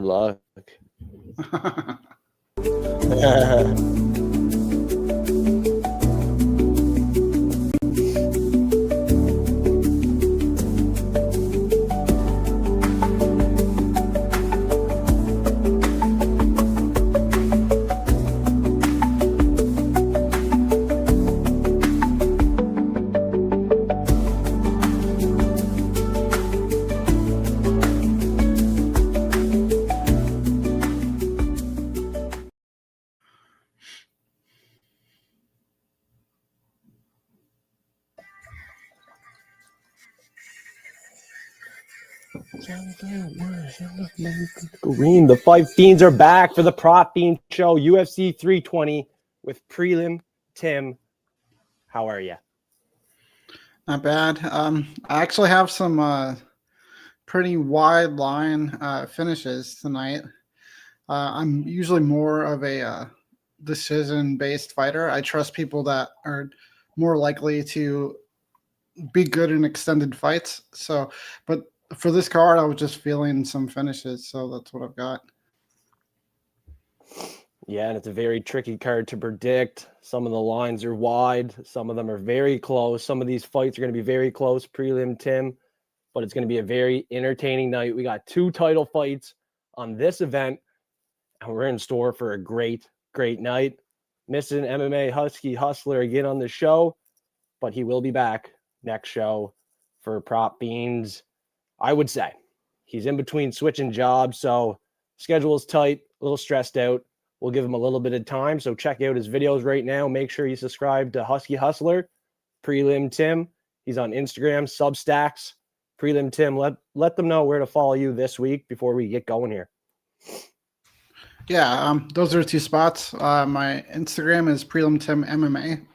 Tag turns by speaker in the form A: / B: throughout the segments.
A: luck. Green. The Five Fiends are back for the Prop Fiends show, UFC 320 with Prelim Tim. How are you?
B: Not bad. I actually have some pretty wide line finishes tonight. I'm usually more of a decision-based fighter. I trust people that are more likely to be good in extended fights. So, but for this card, I was just feeling some finishes, so that's what I've got.
A: Yeah, and it's a very tricky card to predict. Some of the lines are wide. Some of them are very close. Some of these fights are going to be very close, Prelim Tim, but it's going to be a very entertaining night. We got 2 title fights on this event, and we're in store for a great night. Missing MMA Husky Hustler again on the show, but he will be back next show for Prop Fiends. I would say he's in between switching jobs, so schedule is tight, a little stressed out. We'll give him a little bit of time, so check out his videos right now. Make sure you subscribe to Husky Hustler, Prelim Tim. He's on Instagram, Substacks, Prelim Tim. Let them know where to follow you this week before we get going here.
B: Yeah, those are 2 spots. My Instagram is Prelim Tim MMA.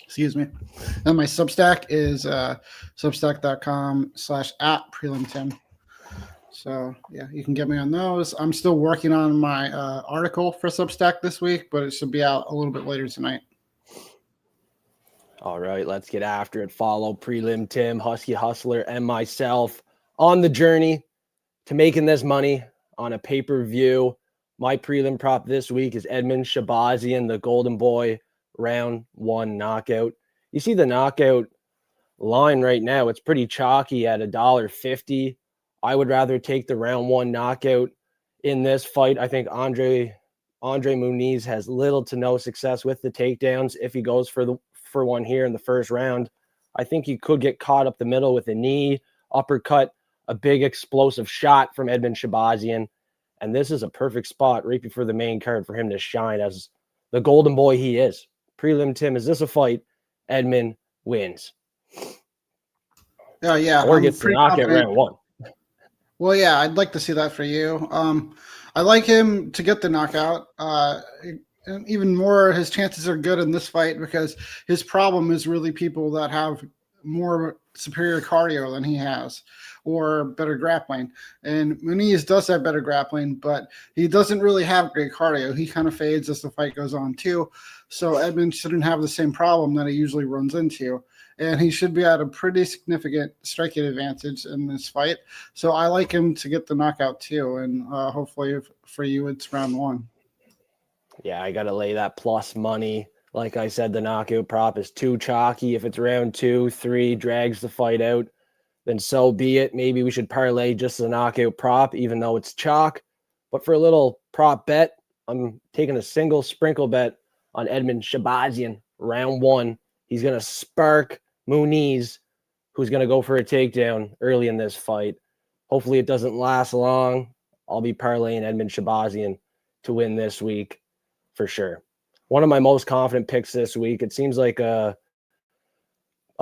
B: Excuse me. And my Substack is substack.com/@prelimtim. So, yeah, you can get me on those. I'm still working on my article for Substack this week, but it should be out a little bit later tonight.
A: All right, let's get after it. Follow Prelim Tim, Husky Hustler, and myself on the journey to making this money on a pay-per-view. My prelim prop this week is Edmen Shahbazyan, the Golden Boy, round 1 knockout. You see the knockout line right now. It's pretty chalky at $1.50. I would rather take the round 1 knockout in this fight. I think Andre Muniz has little to no success with the takedowns. If he goes for one here in the first round, I think he could get caught up the middle with a knee, uppercut, a big explosive shot from Edmen Shahbazyan. And this is a perfect spot right before the main card for him to shine as the Golden Boy he is. Prelim Tim, is this a fight Edmen wins?
B: Yeah.
A: Or gets the knockout round 1.
B: Well, yeah, I'd like to see that for you. I like him to get the knockout. And even more, his chances are good in this fight because his problem is really people that have more superior cardio than he has or better grappling. And Muniz does have better grappling, but he doesn't really have great cardio. He kind of fades as the fight goes on too. So Edmen shouldn't have the same problem that he usually runs into. And he should be at a pretty significant striking advantage in this fight. So I like him to get the knockout too. And hopefully for you, it's round 1.
A: Yeah, I got to lay that plus money. Like I said, the knockout prop is too chalky. If it's round 2, 3, drags the fight out, then so be it. Maybe we should parlay just the knockout prop, even though it's chalk. But for a little prop bet, I'm taking a single sprinkle bet on Edmen Shahbazyan, round 1. He's going to spark Muniz, who's going to go for a takedown early in this fight. Hopefully it doesn't last long. I'll be parlaying Edmen Shahbazyan to win this week for sure. One of my most confident picks this week. It seems like a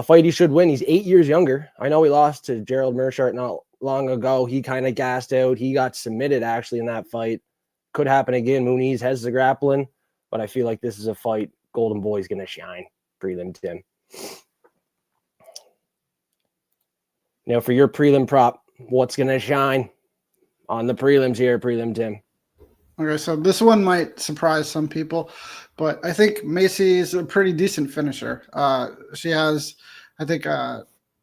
A: fight he should win. He's 8 years younger. I know he lost to Gerald Meerschaert not long ago. He kind of gassed out. He got submitted actually in that fight. Could happen again. Muniz has the grappling, but I feel like this is a fight Golden Boy's going to shine. Prelim Tim. Now for your prelim prop, what's going to shine on the prelims here, Prelim Tim?
B: Okay, so this one might surprise some people, but I think Macy is a pretty decent finisher. She has, I think,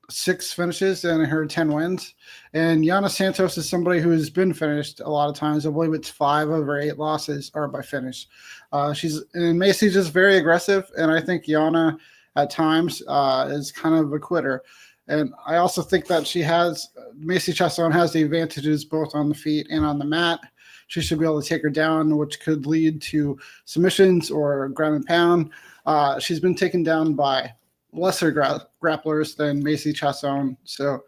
B: 6 finishes and her 10 wins. And Yana Santos is somebody who has been finished a lot of times. I believe it's 5 of her 8 losses are by finish. Macy's just very aggressive, and I think Yana at times is kind of a quitter. And I also think that Macy Chiasson has the advantages both on the feet and on the mat. She should be able to take her down, which could lead to submissions or ground and pound. She's been taken down by lesser grapplers than Macy Chiasson. So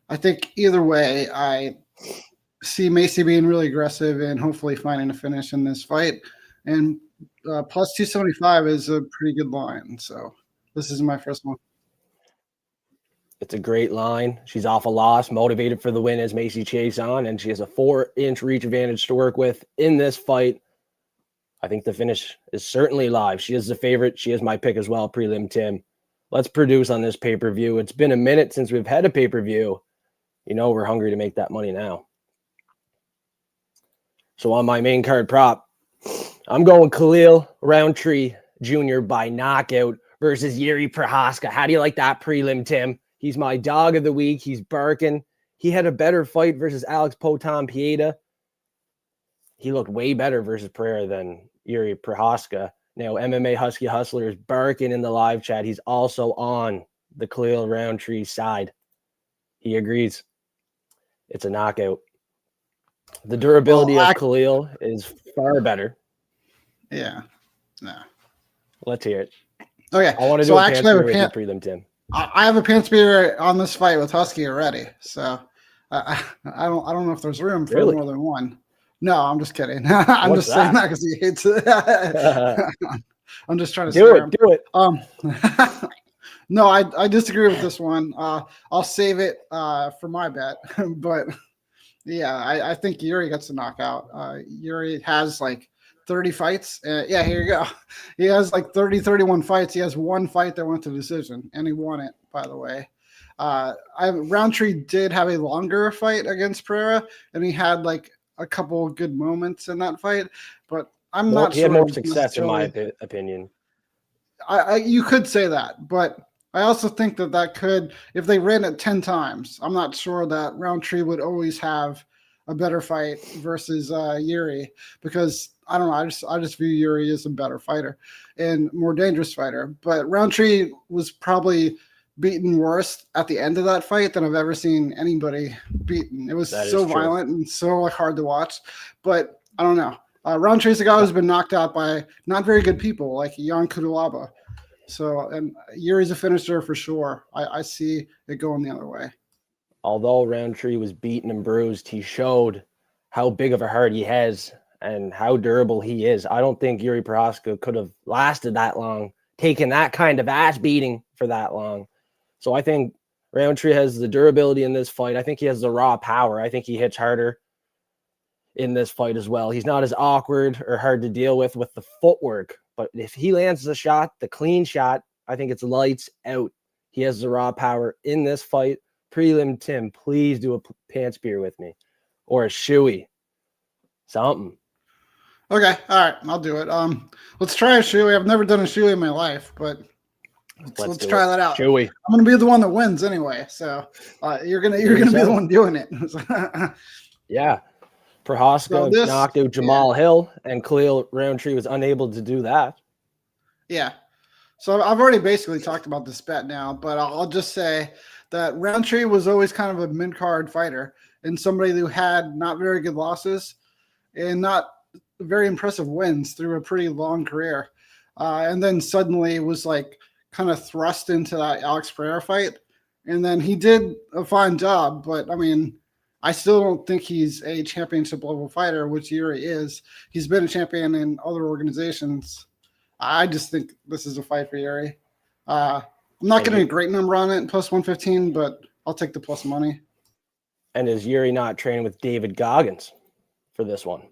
B: I think either way, I see Macy being really aggressive and hopefully finding a finish in this fight. And plus 275 is a pretty good line. So this is my first one.
A: It's a great line. She's off a loss, motivated for the win as Macy Chiasson, and she has a 4-inch reach advantage to work with in this fight. I think the finish is certainly live. She is the favorite. She is my pick as well, Prelim Tim. Let's produce on this pay-per-view. It's been a minute since we've had a pay-per-view. You know we're hungry to make that money now. So on my main card prop, I'm going Khalil Roundtree Jr. by knockout versus Yuri Prochazka. How do you like that, Prelim Tim? He's my dog of the week. He's barking. He had a better fight versus Alex Potan Pieta. He looked way better versus Pereira than Yuri Prochazka. Now, MMA Husky Hustler is barking in the live chat. He's also on the Khalil Roundtree side. He agrees. It's a knockout. The durability of Khalil is far better.
B: Yeah. No.
A: Let's hear it.
B: Okay.
A: I want to do a pants beer with you, Prelim Tim.
B: I have a pants beer on this fight with Husky already, so I don't know if there's room for more than one. No, I'm just kidding. I'm just saying that because he hates it. I'm just trying to
A: do it.
B: No, I disagree with this one. I'll save it for my bet, but yeah, I think Yuri gets a knockout. Yuri has like 30 fights. Yeah, here you go. He has like 31 fights. He has one fight that went to decision, and he won it, by the way. Roundtree did have a longer fight against Pereira, and he had like a couple of good moments in that fight, but I'm not sure.
A: He had more success, in my opinion.
B: You could say that, but I also think that could, if they ran it 10 times, I'm not sure that Roundtree would always have a better fight versus Yuri, because I don't know. I just view Yuri as a better fighter and more dangerous fighter. But Roundtree was probably beaten worse at the end of that fight than I've ever seen anybody beaten. It was so violent and so hard to watch. But I don't know. Roundtree's a guy who's been knocked out by not very good people like Jan Kudalaba. So, and Yuri's a finisher for sure. I see it going the other way.
A: Although Roundtree was beaten and bruised, he showed how big of a heart he has and how durable he is. I don't think Yuri Prochazka could have lasted that long, taken that kind of ass beating for that long. So I think Roundtree has the durability in this fight. I think he has the raw power. I think he hits harder in this fight as well. He's not as awkward or hard to deal with the footwork. But if he lands the shot, the clean shot, I think it's lights out. He has the raw power in this fight. Prelim Tim, please do a pants beer with me or a shoey. Something.
B: Okay. All right. I'll do it. Let's try a shoey. I've never done a shoey in my life, but let's try that out.
A: Shoey.
B: I'm going to be the one that wins anyway. So you're gonna be the one doing it.
A: Yeah. Prochazka knocked out Jamal Hill, and Khalil Roundtree was unable to do that.
B: Yeah. So I've already basically talked about this bet now, but I'll just say that Roundtree was always kind of a mid-card fighter and somebody who had not very good losses and not very impressive wins through a pretty long career. And then suddenly was like kind of thrust into that Alex Pereira fight. And then he did a fine job, but I mean, I still don't think he's a championship level fighter, which Yuri is. He's been a champion in other organizations. I just think this is a fight for Yuri. I'm not getting a great number on it, plus 115, but I'll take the plus money.
A: And is Yuri not training with David Goggins for this one?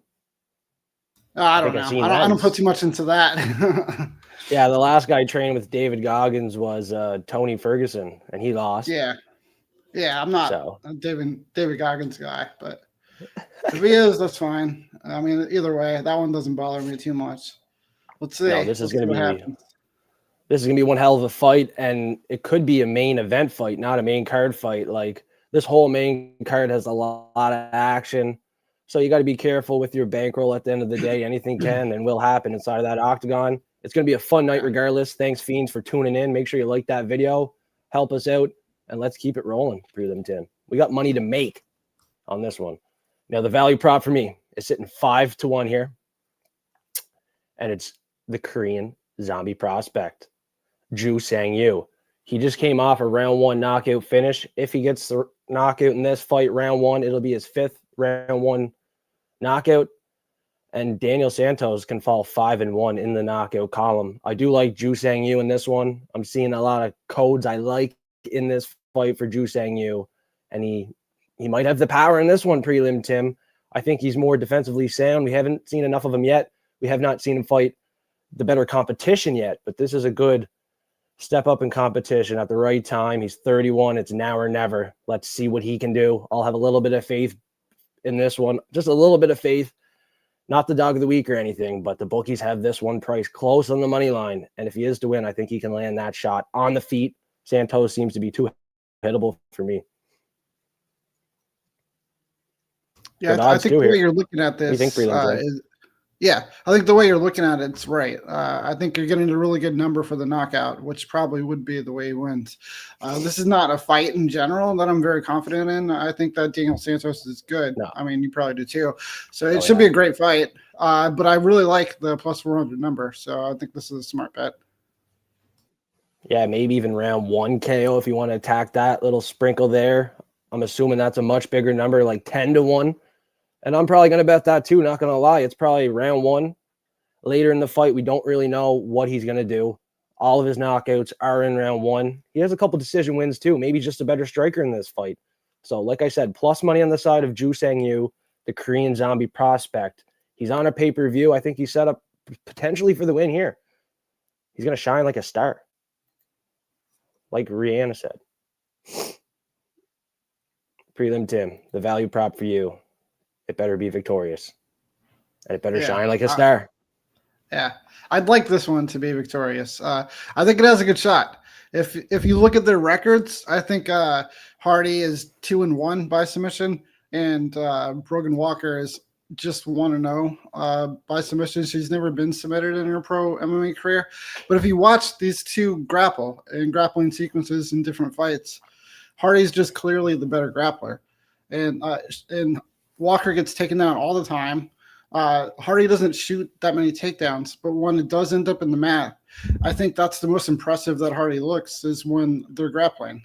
B: I don't know. I don't put too much into that.
A: Yeah, the last guy training with David Goggins was Tony Ferguson, and he lost.
B: Yeah, I'm not a David Goggins guy, but if he is, that's fine. I mean, either way, that one doesn't bother me too much. Let's see.
A: No, this is going to be This is gonna be one hell of a fight, and it could be a main event fight, not a main card fight. Like this whole main card has a lot of action, so you got to be careful with your bankroll. At the end of the day, anything can and will happen inside of that octagon. It's gonna be a fun night regardless. Thanks, Fiends, for tuning in. Make sure you like that video, help us out, and let's keep it rolling. Prelim Tim, we got money to make on this one. Now the value prop for me is sitting 5-1 here, and it's the Korean Zombie Prospect. Ju Sang-yu. He just came off a round 1 knockout finish. If he gets the knockout in this fight, round 1, it'll be his 5th round 1 knockout. And Daniel Santos can fall 5-1 in the knockout column. I do like Ju Sang-yu in this one. I'm seeing a lot of codes I like in this fight for Ju Sang-yu. And he might have the power in this one, Prelim Tim. I think he's more defensively sound. We haven't seen enough of him yet. We have not seen him fight the better competition yet, but this is a good step up in competition at the right time. He's 31. It's now or never. Let's see what he can do. I'll have a little bit of faith in this one. Just a little bit of faith. Not the dog of the week or anything, but the bookies have this one priced close on the money line. And if he is to win, I think he can land that shot on the feet. Santos seems to be too hittable for me.
B: Yeah, I think the way you're looking at this yeah, I think the way you're looking at it's right. I think you're getting a really good number for the knockout, which probably would be the way he wins. This is not a fight in general that I'm very confident in. I think that Daniel Santos is good. No. I mean, you probably do too. So it should be a great fight. But I really like the plus 400 number. So I think this is a smart bet.
A: Yeah, maybe even round 1 KO if you want to attack that little sprinkle there. I'm assuming that's a much bigger number, like 10-1. And I'm probably going to bet that too, not going to lie. It's probably round 1. Later in the fight, we don't really know what he's going to do. All of his knockouts are in round 1. He has a couple decision wins too. Maybe just a better striker in this fight. So like I said, plus money on the side of Ju Sang-yu, the Korean Zombie Prospect. He's on a pay-per-view. I think he's set up potentially for the win here. He's going to shine like a star. Like Rihanna said. Prelim Tim, the value prop for you. It better be victorious. And it better shine like a star.
B: Yeah. I'd like this one to be victorious. I think it has a good shot. If you look at their records, I think Hardy is 2-1 by submission, and Brogan Walker is just 1-0 by submission. She's never been submitted in her pro MMA career. But if you watch these two grapple in grappling sequences in different fights, Hardy's just clearly the better grappler. And Walker gets taken down all the time. Hardy doesn't shoot that many takedowns, but when it does end up in the mat, I think that's the most impressive that Hardy looks is when they're grappling.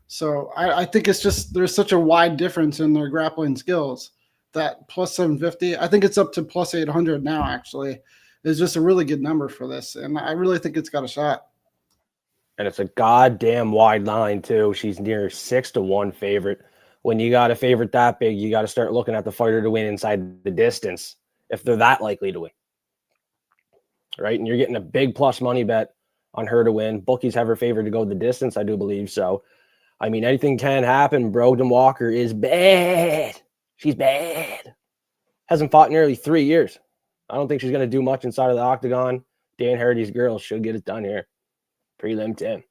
B: So I think it's just there's such a wide difference in their grappling skills that plus 750, I think it's up to plus 800 now actually, is just a really good number for this. And I really think it's got a shot.
A: And it's a goddamn wide line too. She's near 6-1 favorite. When you got a favorite that big, you got to start looking at the fighter to win inside the distance if they're that likely to win. Right? And you're getting a big plus money bet on her to win. Bookies have her favored to go the distance, I do believe. So, I mean, anything can happen. Brogan Walker is bad. She's bad. Hasn't fought in nearly 3 years. I don't think she's going to do much inside of the octagon. Dan Hardy's girls should get it done here. Prelim Tim.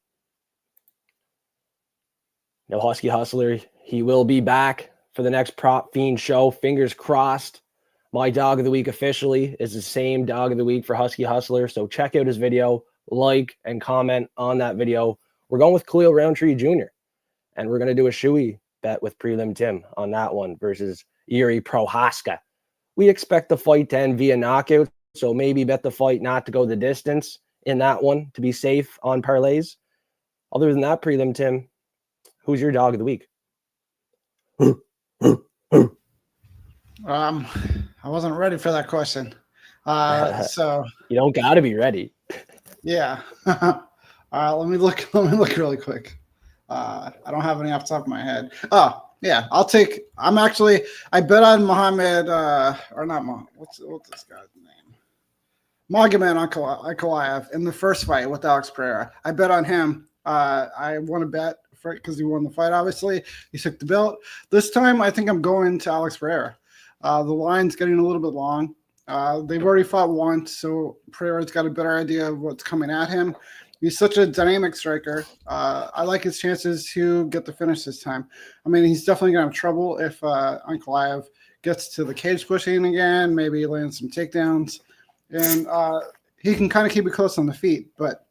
A: No Husky Hustler. He will be back for the next Prop Fiend show. Fingers crossed. My dog of the week officially is the same dog of the week for Husky Hustler. So check out his video, like, and comment on that video. We're going with Khalil Roundtree Jr. And we're going to do a shoey bet with Prelim Tim on that one versus Yuri Prohaska. We expect the fight to end via knockout. So maybe bet the fight not to go the distance in that one to be safe on parlays. Other than that, Prelim Tim, who's your dog of the week?
B: I wasn't ready for that question. So
A: you don't got to be ready.
B: Yeah. Let me look really quick. I don't have any off the top of my head. Oh, yeah. I bet on Muhammad, or not Muhammad. What's this guy's name? Magomed Ankalaev in the first fight with Alex Pereira. I bet on him. I won a bet because he won the fight, obviously. He took the belt. This time, I think I'm going to Alex Pereira. The line's getting a little bit long. They've already fought once, so Pereira's got a better idea of what's coming at him. He's such a dynamic striker. I like his chances to get the finish this time. I mean, he's definitely going to have trouble if Ankalaev gets to the cage pushing again, maybe lands some takedowns. And he can kind of keep it close on the feet. But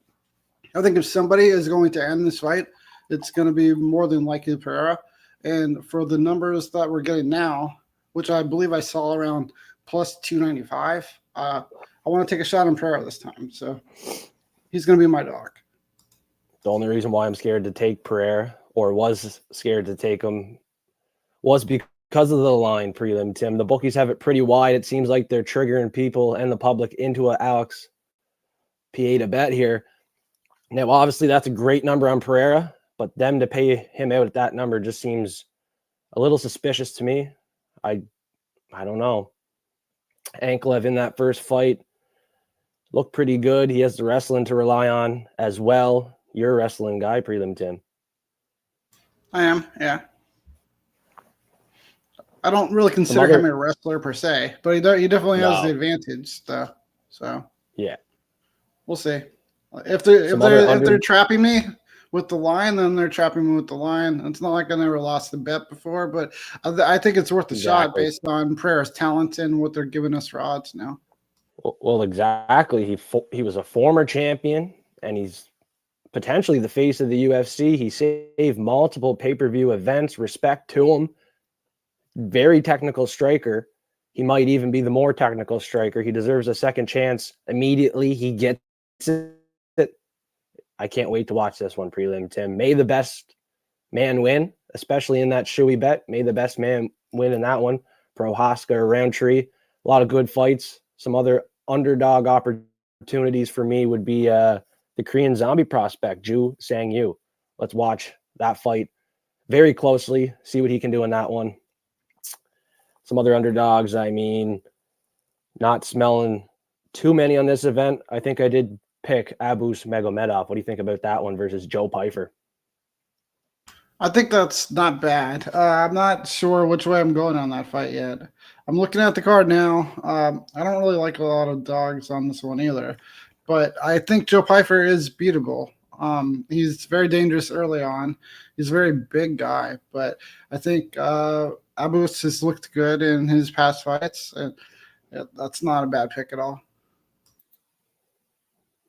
B: I think if somebody is going to end this fight, it's going to be more than likely Pereira. And for the numbers that we're getting now, which I believe I saw around plus 295, I want to take a shot on Pereira this time. So he's going to be my dog.
A: The only reason why I'm scared to take Pereira, or was scared to take him, was because of the line, Prelim Tim. The bookies have it pretty wide. It seems like they're triggering people and the public into an Alex Pieta bet here. Now, obviously, that's a great number on Pereira, but them to pay him out at that number just seems a little suspicious to me. I don't know. Ankalaev in that first fight looked pretty good. He has the wrestling to rely on as well. You're a wrestling guy, Prelim Tim.
B: I am, yeah. I don't really consider him a wrestler per se, but he definitely has the advantage, though. So
A: yeah,
B: we'll see. If they're trapping me with the line, then they're trapping me with the line. It's not like I never lost the bet before, but I think it's worth a shot based on Pereira's talent and what they're giving us for odds now.
A: Well, exactly. He was a former champion, and he's potentially the face of the UFC. He saved multiple pay-per-view events. Respect to him. Very technical striker. He might even be the more technical striker. He deserves a second chance immediately. He gets it. I can't wait to watch this one, Prelim Tim. May the best man win, especially in that shoey bet. May the best man win in that one. Prohaska or Roundtree. A lot of good fights. Some other underdog opportunities for me would be the Korean zombie prospect, Ju Sang-yu. Let's watch that fight very closely, see what he can do in that one. Some other underdogs, I mean, not smelling too many on this event. I think I did pick Abus Magomedov. What do you think about that one versus Joe Pyfer?
B: I think that's not bad. I'm not sure which way I'm going on that fight yet. I'm looking at the card now. I don't really like a lot of dogs on this one either, but I think Joe Pyfer is beatable. He's very dangerous early on. He's a very big guy, but I think Abus has looked good in his past fights, and that's not a bad pick at all.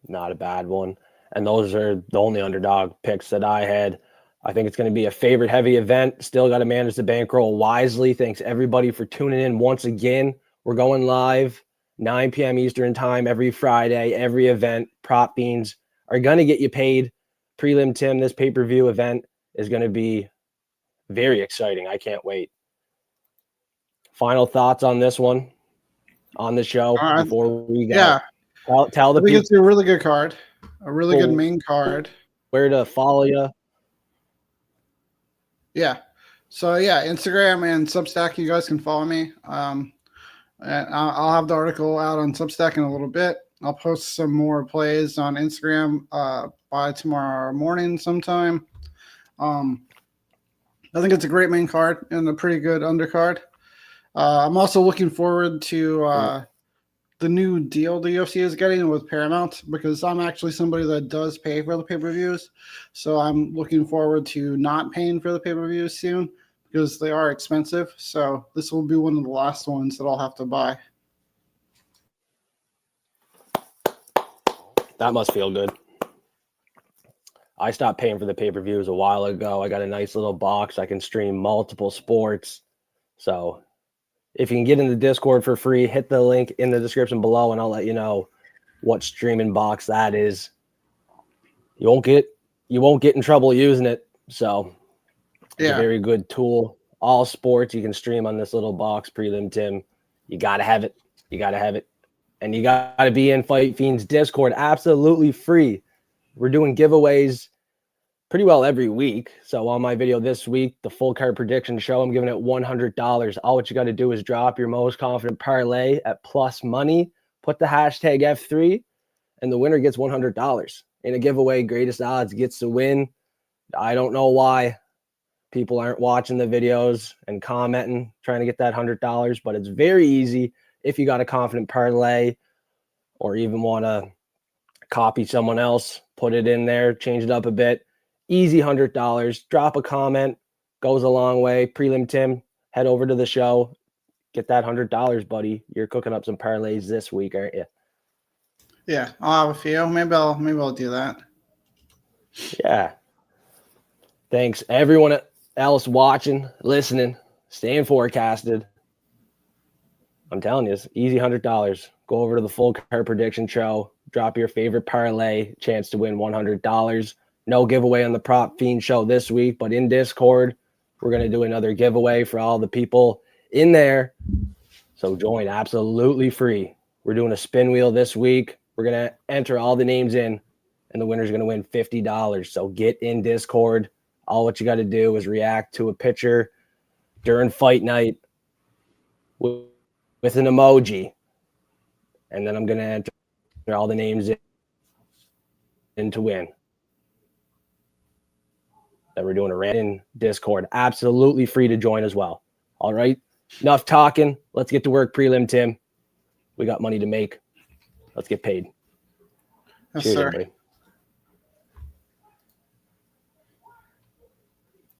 A: Not a bad one. And those are the only underdog picks that I had. I think it's going to be a favorite heavy event. Still got to manage the bankroll wisely. Thanks everybody for tuning in once again. We're going live 9 p.m. Eastern time every Friday, every event. Prop Fiends are going to get you paid. Prelim Tim, this pay-per-view event is going to be very exciting. I can't wait. Final thoughts on this one, on the show before we go.
B: Yeah.
A: Tell the people.
B: It's a really good card, a really good main card.
A: Where to follow you.
B: Yeah. So, yeah, Instagram and Substack, you guys can follow me. And I'll have the article out on Substack in a little bit. I'll post some more plays on Instagram by tomorrow morning sometime. I think it's a great main card and a pretty good undercard. I'm also looking forward to the new deal the UFC is getting with Paramount, because I'm actually somebody that does pay for the pay-per-views. So I'm looking forward to not paying for the pay-per-views soon, because they are expensive. So this will be one of the last ones that I'll have to buy.
A: That must feel good. I stopped paying for the pay-per-views a while ago. I got a nice little box. I can stream multiple sports. So if you can get in the Discord for free, hit the link in the description below, and I'll let you know what streaming box that is. You won't get in trouble using it. So it's a very good tool. All sports you can stream on this little box, Prelim Tim. You gotta have it. You gotta have it. And you gotta be in Fight Fiends Discord. Absolutely free. We're doing giveaways pretty well every week. So on my video this week, the full card prediction show, I'm giving it $100. All what you got to do is drop your most confident parlay at plus money, put the hashtag F3, and the winner gets $100 in a giveaway. Greatest odds gets to win. I don't know why people aren't watching the videos and commenting, trying to get that $100, but it's very easy if you got a confident parlay or even want to copy someone else. put it in there, change it up a bit. Easy $100. Drop a comment, goes a long way. Prelim Tim, head over to the show. Get that $100, buddy. You're cooking up some parlays this week, aren't you?
B: Yeah, I'll have a few. Maybe I'll do that.
A: Yeah. Thanks everyone else watching, listening, staying forecasted. I'm telling you, it's easy $100. Go over to the Full Card Prediction Show. Drop your favorite parlay. Chance to win $100. No giveaway on the Prop Fiend Show this week, but in Discord, we're going to do another giveaway for all the people in there. So join absolutely free. We're doing a spin wheel this week. We're going to enter all the names in, and the winner's going to win $50. So get in Discord. All what you got to do is react to a picture during fight night with an emoji. And then I'm going to enter all the names in to win. That we're doing a random Discord. Absolutely free to join as well. All right. Enough talking. Let's get to work, Prelim Tim. We got money to make. Let's get paid.
B: Yes,
A: Cheers,
B: sir.
A: everybody.